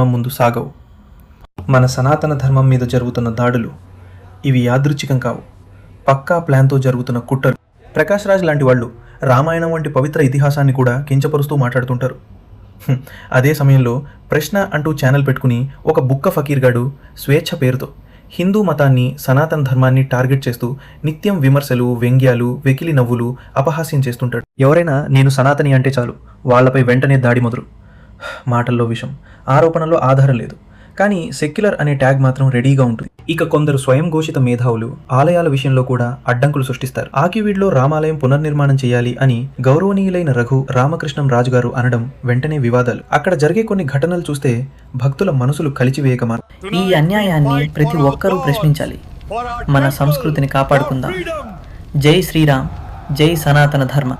ముందు సాగవు. మన సనాతన ధర్మం మీద జరుగుతున్న దాడులు ఇవి యాదృచ్ఛికం కావు, పక్కా ప్లాన్తో జరుగుతున్న కుట్రలు. ప్రకాష్ రాజ్ లాంటి వాళ్ళు రామాయణం వంటి పవిత్ర ఇతిహాసాన్ని కూడా కించపరుస్తూ మాట్లాడుతుంటారు. అదే సమయంలో ప్రశ్న అంటూ ఛానల్ పెట్టుకుని ఒక బుక్క ఫకీర్ గాడు స్వేచ్ఛ పేరుతో హిందూ మతాన్ని, సనాతన ధర్మాన్ని టార్గెట్ చేస్తూ నిత్యం విమర్శలు, వ్యంగ్యాలు, వెకిలి నవ్వులు, అపహాస్యం చేస్తుంటాడు. ఎవరైనా నేను సనాతని అంటే చాలు వాళ్లపై వెంటనే దాడి మొదలు. మాటల్లో విషం, ఆరోపణలో ఆధారం లేదు, కానీ సెక్యులర్ అనే ట్యాగ్ మాత్రం రెడీగా ఉంటుంది. ఇక కొందరు స్వయం ఘోషిత మేధావులు ఆలయాల విషయంలో కూడా అడ్డంకులు సృష్టిస్తారు. ఆకివీడ్లో రామాలయం పునర్నిర్మాణం చేయాలి అని గౌరవనీయులైన రఘు రామకృష్ణం రాజు గారు అనడం వెంటనే వివాదాలు. అక్కడ జరిగే కొన్ని ఘటనలు చూస్తే భక్తుల మనసులు కలిచివేయక ఈ అన్యాయాన్ని ప్రతి ఒక్కరూ ప్రశ్నించాలి. మన సంస్కృతిని కాపాడుకుందాం. జై శ్రీరామ్, జై సనాతన ధర్మ.